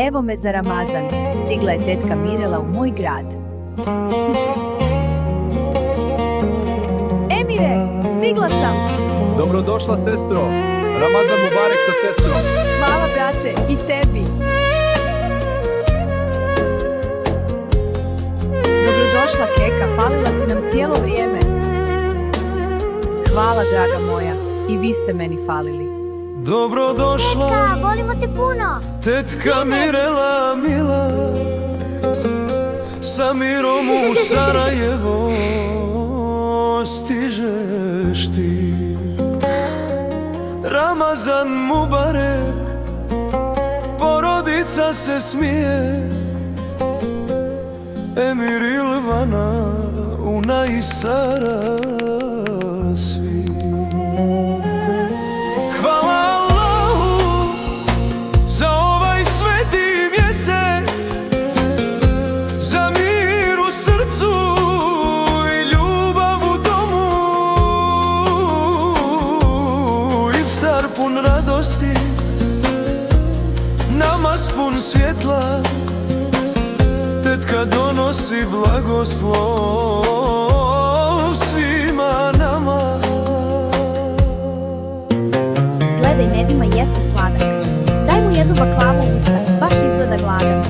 Evo me za Ramazan, stigla je tetka Mirela u moj grad. Emire, stigla sam! Dobro došla, sestro. Ramazan Mubarek sa sestrom. Hvala, brate, i tebi. Dobrodošla, keka, falila si nam cijelo vrijeme. Hvala, draga moja, i vi ste meni falili. Dobrodošla, Tetka, volimo te puno. tetka Mirela mila, sa mirom u Sarajevo stižeš ti. Ramazan Mubarek, porodica se smije, Emiru Ilvana u najsarasvi. Hvala Allahu za ovaj sveti mjesec, za mir u srcu i ljubav u domu. Iftar pun radosti, namaz pun svjetla, tetka donosi blagoslov svima nama. Gledaj, Nedima jeste sladak. Daj mu jednu baklavu u usta, baš izgleda gladan.